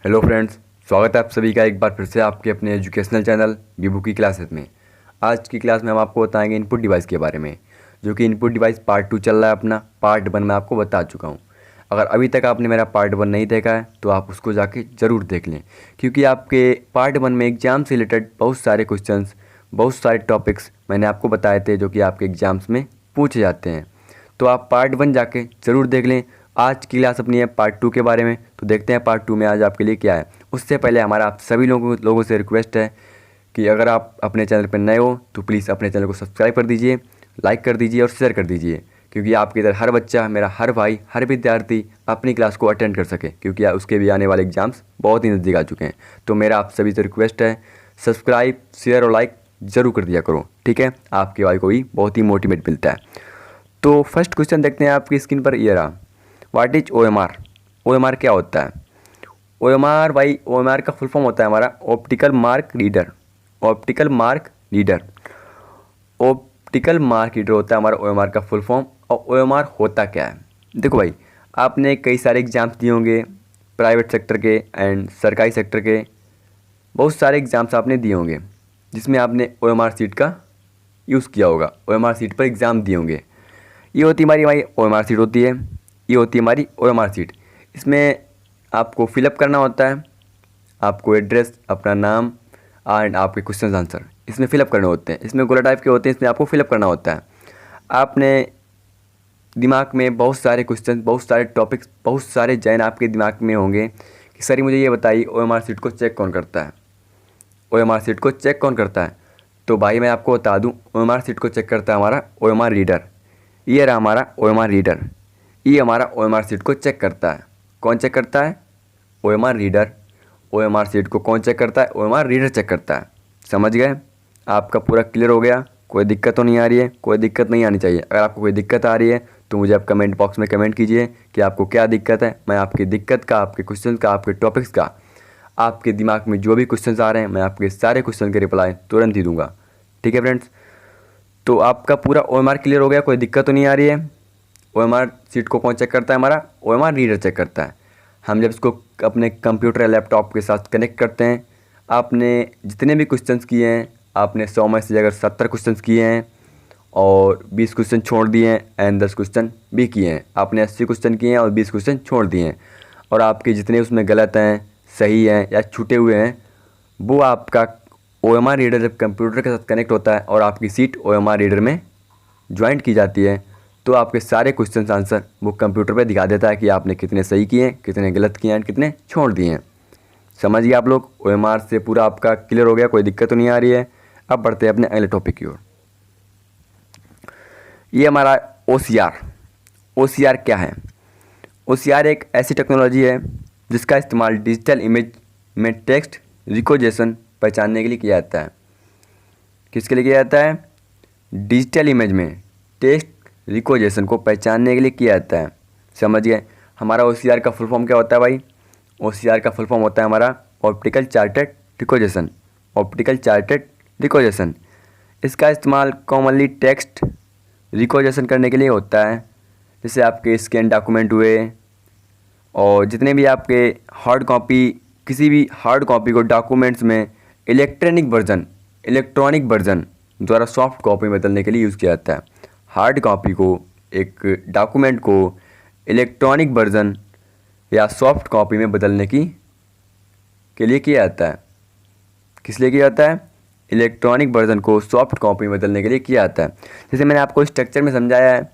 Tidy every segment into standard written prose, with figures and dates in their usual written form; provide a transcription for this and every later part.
Hello friends, स्वागत है आप सभी का एक बार फिर से आपके अपने एजुकेशनल चैनल बीबू की क्लासेस में। आज की क्लास में हम आपको बताएंगे इनपुट डिवाइस के बारे में, जो कि इनपुट डिवाइस पार्ट 2 चल रहा है अपना। पार्ट 1 मैं आपको बता चुका हूँ। अगर अभी तक आपने मेरा पार्ट 1 नहीं देखा है तो आप उसको जाके ज़रूर देख लें, क्योंकि आपके पार्ट 1 में एग्ज़ाम से रिलेटेड बहुत सारे क्वेश्चंस, बहुत सारे टॉपिक्स मैंने आपको बताए थे जो कि आपके एग्ज़ाम्स में पूछे जाते हैं। तो आप पार्ट 1 जाके ज़रूर देख लें। आज की क्लास अपनी है पार्ट 2 के बारे में, तो देखते हैं पार्ट 2 में आज आपके लिए क्या है। उससे पहले हमारा आप सभी लोगों से रिक्वेस्ट है कि अगर आप अपने चैनल पर नए हो तो प्लीज़ अपने चैनल को सब्सक्राइब कर दीजिए, लाइक कर दीजिए और शेयर कर दीजिए, क्योंकि आपके इधर हर बच्चा, मेरा हर भाई, हर विद्यार्थी अपनी क्लास को अटेंड कर सके, क्योंकि उसके भी आने वाले एग्जाम्स बहुत ही नज़दीक आ चुके हैं। तो मेरा आप सभी से रिक्वेस्ट है, सब्सक्राइब, शेयर और लाइक ज़रूर कर दिया करो, ठीक है। आपके भाई को भी बहुत ही मोटिवेट मिलता है। तो फर्स्ट क्वेश्चन देखते हैं आपकी स्क्रीन पर। ये रहा, व्हाट इज OMR। OMR क्या होता है? OMR भाई, OMR का फुल फॉर्म होता है हमारा optical mark reader. Optical mark reader, optical mark reader होता है हमारा OMR का फुल फॉर्म। और OMR होता क्या है? देखो भाई, आपने कई सारे एग्जाम्स दिए होंगे, प्राइवेट सेक्टर के एंड सरकारी सेक्टर के, बहुत सारे एग्ज़ाम्स आपने दिए होंगे जिसमें आपने OMR सीट का यूज़ किया होगा, OMR सीट पर एग्ज़ाम दिए होंगे। ये होती हमारी OMR सीट होती है, ये होती है हमारी OMR सीट। इसमें आपको फिलअप करना होता है, आपको एड्रेस, अपना नाम एंड आपके क्वेश्चन आंसर इसमें फिलअप करने होते हैं। इसमें गोला टाइप के होते हैं, इसमें आपको फिलअप करना होता है। आपने दिमाग में बहुत सारे क्वेश्चन, बहुत सारे टॉपिक्स, बहुत सारे जैन आपके दिमाग में होंगे कि सर मुझे ये बताइए OMR सीट को चेक कौन करता है, OMR सीट को चेक कौन करता है। तो भाई मैं आपको बता दूं, OMR सीट को चेक करता है हमारा OMR रीडर। ये रहा हमारा OMR रीडर, ये हमारा OMR सीट को चेक करता है। कौन चेक करता है? OMR reader. OMR सीट को कौन चेक करता है? OMR रीडर चेक करता है। समझ गए? आपका पूरा क्लियर हो गया? कोई दिक्कत तो नहीं आ रही है? कोई दिक्कत नहीं आनी चाहिए। अगर आपको कोई दिक्कत आ रही है तो मुझे आप कमेंट बॉक्स में कमेंट कीजिए कि आपको क्या दिक्कत है। मैं आपकी दिक्कत का, आपके क्वेश्चन का, आपके टॉपिक्स का, आपके दिमाग में जो भी क्वेश्चंस आ रहे हैं, मैं आपके सारे क्वेश्चन के रिप्लाई तुरंत ही दूंगा। ठीक है फ्रेंड्स, तो आपका पूरा OMR क्लियर हो गया? कोई दिक्कत तो नहीं आ रही है? OMR सीट को कौन चेक करता है? हमारा OMR रीडर चेक करता है। हम जब इसको अपने कंप्यूटर या लैपटॉप के साथ कनेक्ट करते हैं, आपने जितने भी क्वेश्चंस किए हैं, आपने 100 में से अगर 70 क्वेश्चंस किए हैं और 20 क्वेश्चन छोड़ दिए हैं एंड 10 क्वेश्चन भी किए हैं, आपने 80 क्वेश्चन किए हैं और 20 क्वेश्चन छोड़ दिए हैं, और आपके जितने उसमें गलत हैं, सही हैं या छूटे हुए हैं, वो आपका OMR रीडर जब कंप्यूटर के साथ कनेक्ट होता है और आपकी सीट OMR रीडर में ज्वाइंट की जाती है, तो आपके सारे क्वेश्चन आंसर वो कंप्यूटर पे दिखा देता है कि आपने कितने सही किए हैं, कितने गलत किए हैं, कितने छोड़ दिए हैं। समझिए आप लोग, OMR से पूरा आपका क्लियर हो गया? कोई दिक्कत तो नहीं आ रही है? अब बढ़ते हैं अपने अगले टॉपिक की ओर। ये हमारा OCR। OCR क्या है? OCR एक ऐसी टेक्नोलॉजी है जिसका इस्तेमाल डिजिटल इमेज में टेक्स्ट रिकॉग्निशन पहचानने के लिए किया जाता है। किसके लिए किया जाता है? डिजिटल इमेज में टेक्स्ट रिकॉग्निशन को पहचानने के लिए किया जाता है। समझिए, हमारा OCR का फुल फॉर्म क्या होता है भाई? OCR का फुल फॉर्म होता है हमारा optical chartered recognition. Optical chartered recognition, इसका इस्तेमाल कॉमनली टेक्स्ट रिकॉग्निशन करने के लिए होता है। जैसे आपके स्कैन डॉक्यूमेंट हुए, और जितने भी आपके हार्ड कॉपी, किसी भी हार्ड कॉपी को डॉक्यूमेंट्स में इलेक्ट्रॉनिक वर्जन द्वारा सॉफ्ट कॉपी में बदलने के लिए यूज़ किया जाता है। हार्ड कॉपी को, एक डॉक्यूमेंट को इलेक्ट्रॉनिक वर्जन या सॉफ्ट कॉपी में बदलने के लिए किया जाता है। किस लिए किया जाता है? इलेक्ट्रॉनिक वर्जन को सॉफ्ट कॉपी में बदलने के लिए किया जाता है। जैसे मैंने आपको स्ट्रक्चर में समझाया है,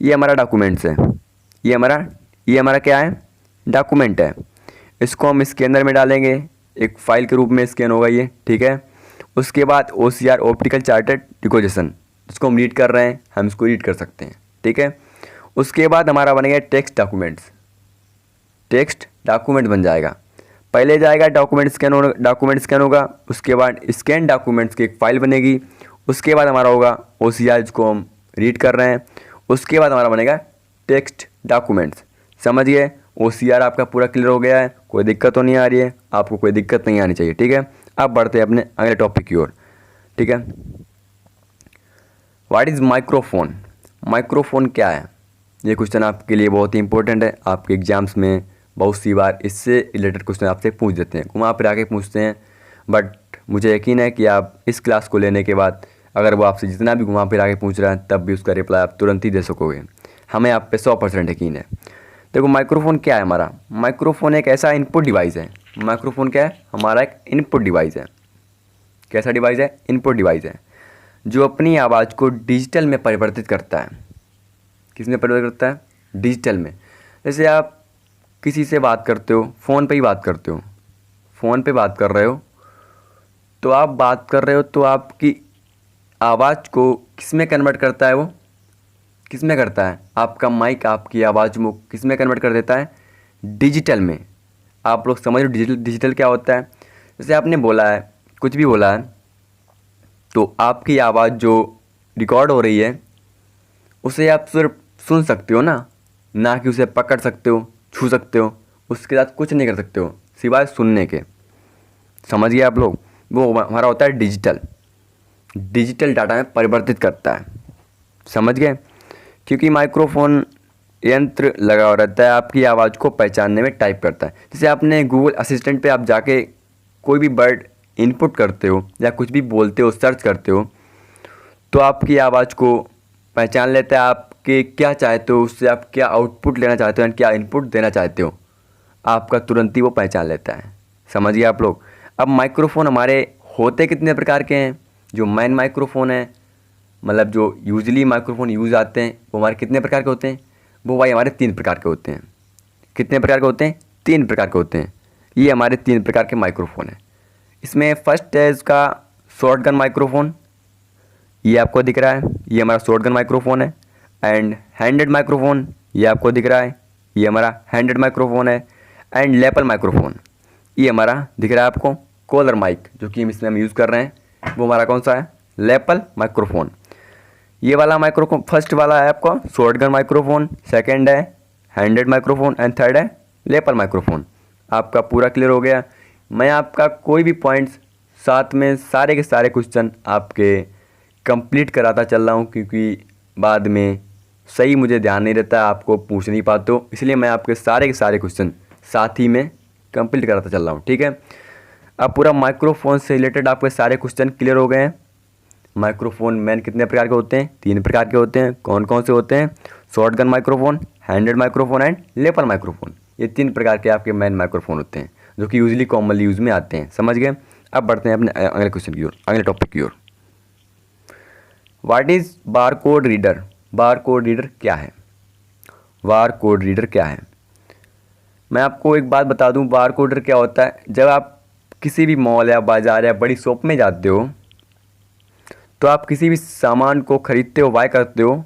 ये हमारा डॉक्यूमेंट्स है, ये हमारा क्या है? डॉक्यूमेंट है। इसको हम स्कैनर में डालेंगे, एक फ़ाइल के रूप में स्कैन होगा ये, ठीक है। उसके बाद OCR ऑप्टिकल चार्टेड रिकॉग्निशन, जिसको हम रीड कर रहे हैं, हम इसको रीड कर सकते हैं, ठीक है। उसके बाद हमारा बनेगा टेक्स्ट डॉक्यूमेंट्स। टेक्स्ट डॉक्यूमेंट बन जाएगा। पहले जाएगा डॉक्यूमेंट स्कैन होगा, उसके बाद स्कैन डॉक्यूमेंट्स की एक फ़ाइल बनेगी, उसके बाद हमारा होगा OCR जिसको हम रीड कर रहे हैं, उसके बाद हमारा बनेगा टेक्स्ट डॉक्यूमेंट्स। समझिए, OCR आपका पूरा क्लियर हो गया है? कोई दिक्कत तो नहीं आ रही है? आपको कोई दिक्कत नहीं आनी चाहिए, ठीक है। अब बढ़ते हैं अपने अगले टॉपिक की ओर, ठीक है। What is microphone? माइक्रोफोन क्या है? ये क्वेश्चन आपके लिए बहुत ही इंपॉर्टेंट है, आपके एग्जाम्स में बहुत सी बार इससे रिलेटेड क्वेश्चन आपसे पूछ देते हैं, घुमा फिरा के पूछते हैं। बट मुझे यकीन है कि आप इस क्लास को लेने के बाद अगर वो आपसे जितना भी घुमा फिरा के पूछ रहा है तब भी उसका रिप्लाई आप तुरंत ही दे सकोगे। हमें आप पे 100% यकीन है। देखो माइक्रोफोन क्या है हमारा, माइक्रोफोन एक ऐसा इनपुट डिवाइस है। माइक्रोफोन क्या है, हमारा एक इनपुट डिवाइस है। कैसा डिवाइस है, इनपुट डिवाइस है, जो अपनी आवाज़ को डिजिटल में परिवर्तित करता है। किस में परिवर्तित करता है, डिजिटल में। जैसे आप किसी से बात करते हो, फ़ोन पे ही बात करते हो, फ़ोन पे बात कर रहे हो, तो आप बात कर रहे हो तो आपकी आवाज़ को किस में कन्वर्ट करता है, वो किस में करता है, आपका माइक आपकी आवाज़ को किस में कन्वर्ट कर देता है, डिजिटल में। आप लोग समझ लो डिजिटल क्या होता है। जैसे आपने बोला है, कुछ भी बोला है, तो आपकी आवाज़ जो रिकॉर्ड हो रही है उसे आप सिर्फ सुन सकते हो ना कि उसे पकड़ सकते हो, छू सकते हो, उसके साथ कुछ नहीं कर सकते हो सिवाय सुनने के। समझ गए आप लोग, वो हमारा होता है डिजिटल डाटा में परिवर्तित करता है। समझ गए, क्योंकि माइक्रोफोन यंत्र लगा हुआ रहता है, आपकी आवाज़ को पहचानने में टाइप करता है। जैसे आपने गूगल असिस्टेंट पे आप जाके कोई भी वर्ड इनपुट करते हो या कुछ भी बोलते हो, सर्च करते हो, तो आपकी आवाज़ को पहचान लेता है आपके क्या चाहते हो, उससे आप क्या आउटपुट लेना चाहते हो, क्या इनपुट देना चाहते हो, आपका तुरंत ही वो पहचान लेता है। समझिए आप लोग। अब माइक्रोफोन हमारे होते कितने प्रकार के हैं। जो मेन माइक्रोफोन है, मतलब जो यूजली माइक्रोफोन यूज़ आते हैं, वो हमारे कितने प्रकार के होते हैं, वो भाई हमारे 3 प्रकार के होते हैं। कितने प्रकार के होते हैं, 3 प्रकार के होते हैं। ये हमारे 3 प्रकार के माइक्रोफोन हैं। इसमें फर्स्ट है इसका शॉटगन माइक्रोफोन, ये आपको दिख रहा है, ये हमारा शॉटगन माइक्रोफोन है। एंड हैंडेड माइक्रोफोन, ये आपको दिख रहा है, ये हमारा हैंडेड माइक्रोफोन है। एंड लैपल माइक्रोफोन, ये हमारा दिख रहा है आपको, कॉलर माइक जो कि इसमें हम यूज़ कर रहे हैं, वो हमारा कौन सा है, लैपल माइक्रोफोन। ये वाला माइक्रोफोन फर्स्ट वाला है आपका शॉटगन माइक्रोफोन, सेकंड है हैंडेड माइक्रोफोन एंड थर्ड है लैपल माइक्रोफोन। आपका पूरा क्लियर हो गया। मैं आपका कोई भी पॉइंट्स साथ में सारे के सारे क्वेश्चन आपके कंप्लीट कराता चल रहा हूँ, क्योंकि बाद में सही मुझे ध्यान नहीं रहता, आपको पूछ नहीं पाते हो, इसलिए मैं आपके सारे के सारे क्वेश्चन साथ ही में कंप्लीट कराता चल रहा हूँ। ठीक है, अब पूरा माइक्रोफोन से रिलेटेड आपके सारे क्वेश्चन क्लियर हो गए हैं। माइक्रोफोन मेन कितने प्रकार के होते हैं, 3 प्रकार के होते हैं। कौन कौन से होते हैं, shotgun microphone, handed microphone and lapel microphone. ये 3 प्रकार के आपके मेन माइक्रोफोन होते हैं जो कि यूजली कॉमनली यूज़ में आते हैं। समझ गए। अब बढ़ते हैं अपने अगले क्वेश्चन की ओर, अगले टॉपिक की ओर। What is bar code reader. Bar code reader क्या है, बार कोड रीडर क्या है। मैं आपको एक बात बता दूं, बार कोड रीडर क्या होता है। जब आप किसी भी मॉल या बाज़ार या बड़ी शॉप में जाते हो, तो आप किसी भी सामान को ख़रीदते हो, बाय करते हो,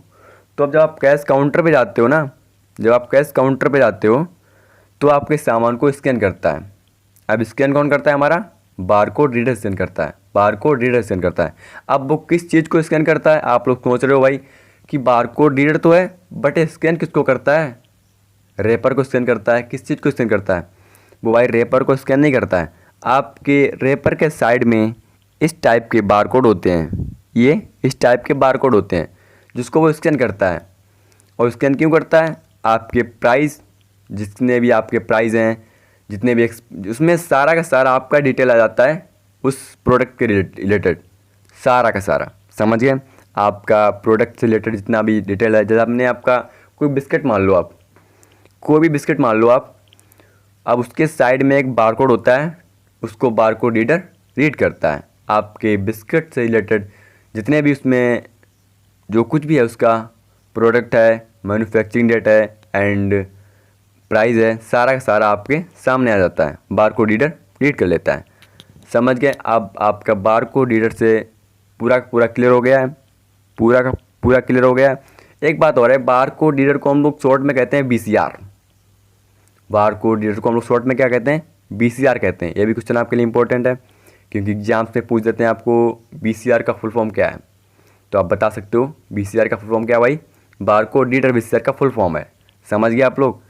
तो अब जब आप कैश काउंटर पे जाते हो ना, जब आप कैश काउंटर पे जाते हो तो आपके सामान को स्कैन करता है। अब स्कैन कौन करता है, हमारा बारकोड रीडर स्कैन करता है, बारकोड रीडर स्कैन करता है। अब वो किस चीज़ को स्कैन करता है, आप लोग सोच रहे हो भाई कि बारकोड रीडर तो है, बट स्कैन किसको करता है, रेपर को स्कैन करता है। किस चीज़ को स्कैन करता है, वो भाई रेपर को स्कैन नहीं करता है। आपके रेपर के साइड में इस टाइप के बारकोड होते हैं, ये इस टाइप के बारकोड होते हैं जिसको वो स्कैन करता है। और स्कैन क्यों करता है, आपके प्राइस, जितने भी आपके प्राइस हैं, जितने भी उसमें सारा का सारा आपका डिटेल आ जाता है उस प्रोडक्ट के रिलेटेड, सारा का सारा। समझ गए, आपका प्रोडक्ट से रिलेटेड जितना भी डिटेल है। जैसे आपने आपका कोई बिस्किट मान लो, आप कोई भी बिस्किट मान लो आप, अब उसके साइड में एक बारकोड होता है, उसको बारकोड रीडर रीड करता है। आपके बिस्किट से रिलेटेड जितने भी उसमें जो कुछ भी है, उसका प्रोडक्ट है, मैन्युफैक्चरिंग डेट है एंड प्राइस है, सारा का सारा आपके सामने आ जाता है, बारकोड रीडर रीड कर लेता है। समझ गए। अब आपका बारकोड रीडर से पूरा क्लियर हो गया है, पूरा का पूरा क्लियर हो गया है। एक बात और है, बारकोड रीडर को हम लोग शॉर्ट में कहते हैं BCR। बारकोड रीडर को हम लोग शॉर्ट में क्या कहते हैं, BCR कहते हैं। ये भी क्वेश्चन आपके लिए इंपॉर्टेंट है, क्योंकि एग्जाम्स में पूछ देते हैं आपको BCR का फुल फॉर्म क्या है, तो आप बता सकते हो BCR का फुल फॉर्म क्या है भाई, बारकोड रीडर BCR का फुल फॉर्म है। समझ गए आप लोग।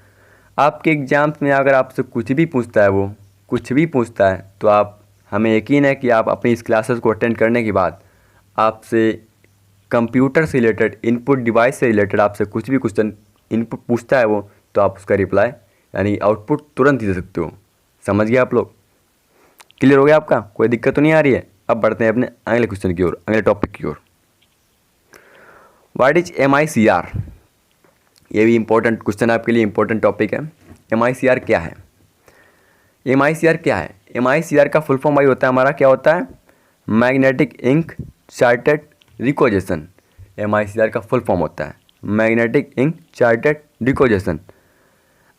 आपके एग्जाम्स में अगर आपसे कुछ भी पूछता है, वो कुछ भी पूछता है, तो आप, हमें यकीन है कि आप अपनी इस क्लासेस को अटेंड करने के बाद आपसे कंप्यूटर से रिलेटेड, इनपुट डिवाइस से रिलेटेड आपसे कुछ भी क्वेश्चन इनपुट पूछता है वो, तो आप उसका रिप्लाई यानी आउटपुट तुरंत ही दे सकते हो। समझ गए आप लोग? क्लियर हो गया आपका? कोई दिक्कत तो नहीं आ रही है? अब बढ़ते हैं अपने अगले क्वेश्चन की ओर, अगले टॉपिक की ओर। What is MICR? ये भी इंपॉर्टेंट क्वेश्चन आपके लिए, इंपॉर्टेंट टॉपिक है। MICR क्या है? MICR क्या है? MICR का फुल फॉर्म भाई होता है हमारा, क्या होता है? Magnetic ink character recognition. MICR का फुल फॉर्म होता है मैग्नेटिक इंक चार्टेड रिकोजेशन।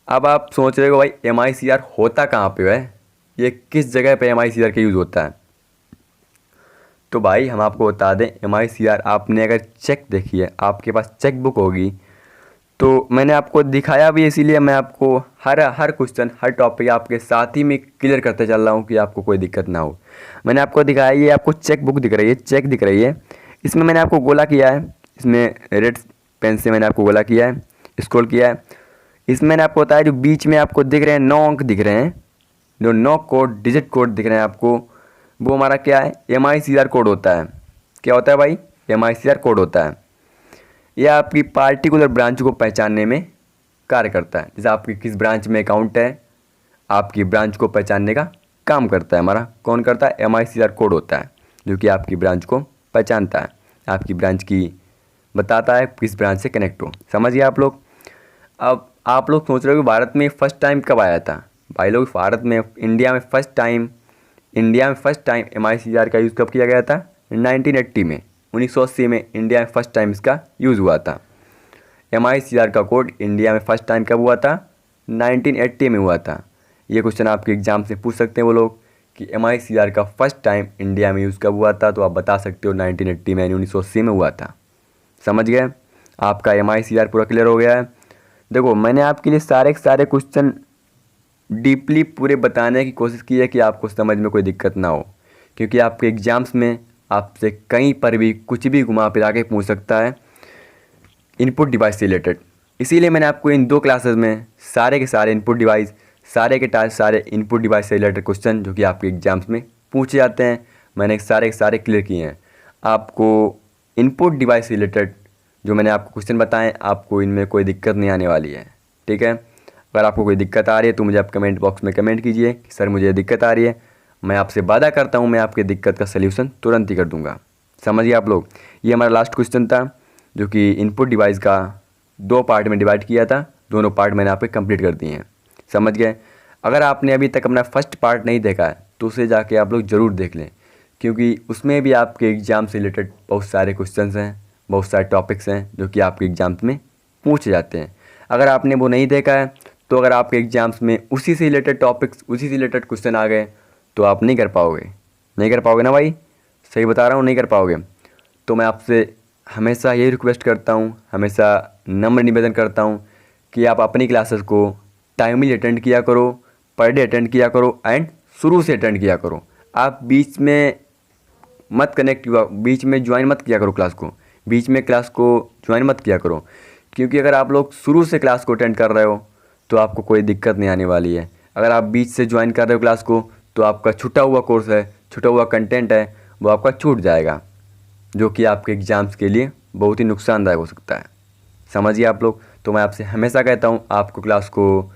अब आप सोच रहे हो भाई MICR होता कहाँ पे है, ये किस जगह पे MICR का यूज़ होता है? तो भाई हम आपको बता दें, MICR आपने अगर चेक देखी है, आपके पास चेक बुक होगी, तो मैंने आपको दिखाया भी, इसीलिए मैं आपको हर क्वेश्चन हर टॉपिक आपके साथ ही में क्लियर करते चल रहा हूँ कि आपको कोई दिक्कत ना हो। मैंने आपको दिखाया, ये आपको चेक बुक दिख रही है, चेक दिख रही है, इसमें मैंने आपको गोला किया है, इसमें रेड पेन से मैंने आपको गोला किया है, स्क्रॉल किया है। इसमें मैंने आपको बताया जो बीच में आपको दिख रहे हैं 9 अंक दिख रहे हैं, जो 9 कोड डिजिट कोड दिख रहे हैं आपको, वो हमारा क्या है? MICR कोड होता है। क्या होता है भाई? MICR कोड होता है। यह आपकी पार्टिकुलर ब्रांच को पहचानने में कार्य करता है। जैसे आपकी किस ब्रांच में अकाउंट है, आपकी ब्रांच को पहचानने का काम करता है हमारा। कौन करता है? MICR कोड होता है, जो कि आपकी ब्रांच को पहचानता है, आपकी ब्रांच की बताता है किस ब्रांच से कनेक्ट हो। समझिए आप लोग? अब आप लोग सोच रहे हो कि भारत में फर्स्ट टाइम कब आया था? भाई लोग, भारत में इंडिया में फर्स्ट टाइम MICR का यूज़ कब किया गया था? 1980 में, 1980 में इंडिया में फर्स्ट टाइम इसका यूज़ हुआ था। MICR का कोड इंडिया में फर्स्ट टाइम कब हुआ था? 1980 में हुआ था। ये क्वेश्चन आपके एग्जाम से पूछ सकते हैं वो लोग कि MICR का फर्स्ट टाइम इंडिया में यूज़ कब हुआ था, तो आप बता सकते हो 1980 में, 1980 में हुआ था। समझ गए? आपका MICR पूरा क्लियर हो गया है। देखो, मैंने आपके लिए सारे के सारे क्वेश्चन डीपली पूरे बताने की कोशिश की है कि आपको समझ में कोई दिक्कत ना हो, क्योंकि आपके एग्जाम्स में आपसे कहीं पर भी कुछ भी घुमा फिरा के पूछ सकता है इनपुट डिवाइस से रिलेटेड। इसीलिए मैंने आपको इन 2 क्लासेस में सारे के सारे इनपुट डिवाइस, सारे के सारे इनपुट डिवाइस से रिलेटेड क्वेश्चन जो कि आपके एग्जाम्स में पूछे जाते हैं, मैंने सारे के सारे क्लियर किए हैं। आपको इनपुट डिवाइस से रिलेटेड जो मैंने आपको क्वेश्चन बताएं, आपको इनमें कोई दिक्कत नहीं आने वाली है। ठीक है? अगर आपको कोई दिक्कत आ रही है तो मुझे आप कमेंट बॉक्स में कमेंट कीजिए कि सर मुझे दिक्कत आ रही है। मैं आपसे वादा करता हूँ मैं आपकी दिक्कत का सल्यूशन तुरंत ही कर दूंगा। समझिए आप लोग? ये हमारा लास्ट क्वेश्चन था, जो कि इनपुट डिवाइस का 2 पार्ट में डिवाइड किया था। दोनों पार्ट मैंने आप पे कंप्लीट कर दिए हैं। समझ गए? अगर आपने अभी तक अपना फर्स्ट पार्ट नहीं देखा है तो उसे जाके आप लोग ज़रूर देख लें, क्योंकि उसमें भी आपके एग्ज़ाम से रिलेटेड बहुत सारे क्वेश्चंस हैं, बहुत सारे टॉपिक्स हैं जो कि आपके एग्ज़ाम्स में पूछे जाते हैं। अगर आपने वो नहीं देखा है तो अगर आपके एग्ज़ाम्स में उसी से रिलेटेड टॉपिक्स, उसी से रिलेटेड क्वेश्चन आ गए तो आप नहीं कर पाओगे। नहीं कर पाओगे ना भाई? सही बता रहा हूँ, नहीं कर पाओगे। तो मैं आपसे हमेशा यही रिक्वेस्ट करता हूँ, हमेशा नम्र निवेदन करता हूँ कि आप अपनी क्लासेस को टाइमली अटेंड किया करो, पर डे अटेंड किया करो एंड शुरू से अटेंड किया करो। आप बीच में मत कनेक्ट हुआ, बीच में ज्वाइन मत किया करो क्लास को, बीच में क्लास को ज्वाइन मत किया करो, क्योंकि अगर आप लोग शुरू से क्लास को अटेंड कर रहे हो तो आपको कोई दिक्कत नहीं आने वाली है। अगर आप बीच से ज्वाइन कर रहे हो क्लास को तो आपका छूटा हुआ कोर्स है, छूटा हुआ कंटेंट है, वो आपका छूट जाएगा, जो कि आपके एग्ज़ाम्स के लिए बहुत ही नुकसानदायक हो सकता है। समझिए आप लोग? तो मैं आपसे हमेशा कहता हूँ आपको क्लास को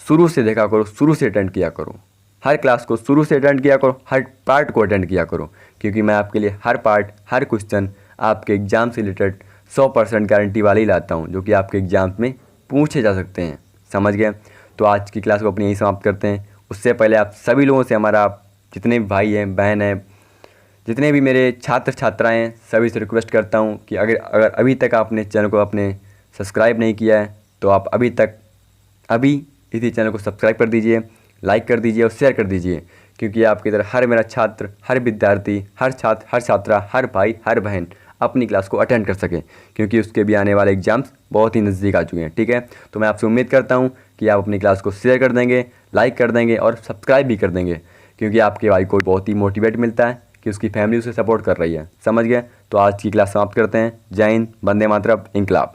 शुरू से देखा करो, शुरू से अटेंड किया करो, हर क्लास को शुरू से अटेंड किया करो, हर पार्ट को अटेंड किया करो, क्योंकि मैं आपके लिए हर पार्ट, हर क्वेश्चन आपके एग्ज़ाम से रिलेटेड 100% गारंटी वाले ही लाता हूँ, जो कि आपके एग्ज़ाम्स में पूछे जा सकते हैं। समझ गए? तो आज की क्लास को अपनी यहीं समाप्त करते हैं। उससे पहले आप सभी लोगों से, हमारा जितने भी भाई हैं, बहन हैं, जितने भी मेरे छात्र छात्राएँ हैं, सभी से रिक्वेस्ट करता हूँ कि अगर अभी तक आपने चैनल को अपने सब्सक्राइब नहीं किया है तो आप अभी इसी चैनल को सब्सक्राइब कर दीजिए, लाइक कर दीजिए और शेयर कर दीजिए, क्योंकि आपकी तरह हर मेरा छात्र, हर विद्यार्थी, हर छात्र, हर छात्रा, हर भाई, हर बहन अपनी क्लास को अटेंड कर सके, क्योंकि उसके भी आने वाले एग्जाम्स बहुत ही नज़दीक आ चुके हैं। ठीक है? तो मैं आपसे उम्मीद करता हूं कि आप अपनी क्लास को शेयर कर देंगे, लाइक कर देंगे और सब्सक्राइब भी कर देंगे, क्योंकि आपके भाई को बहुत ही मोटिवेट मिलता है कि उसकी फैमिली उसे सपोर्ट कर रही है। समझ गए? तो आज की क्लास समाप्त करते हैं। जय हिंद, वंदे मातरम, इंकलाब।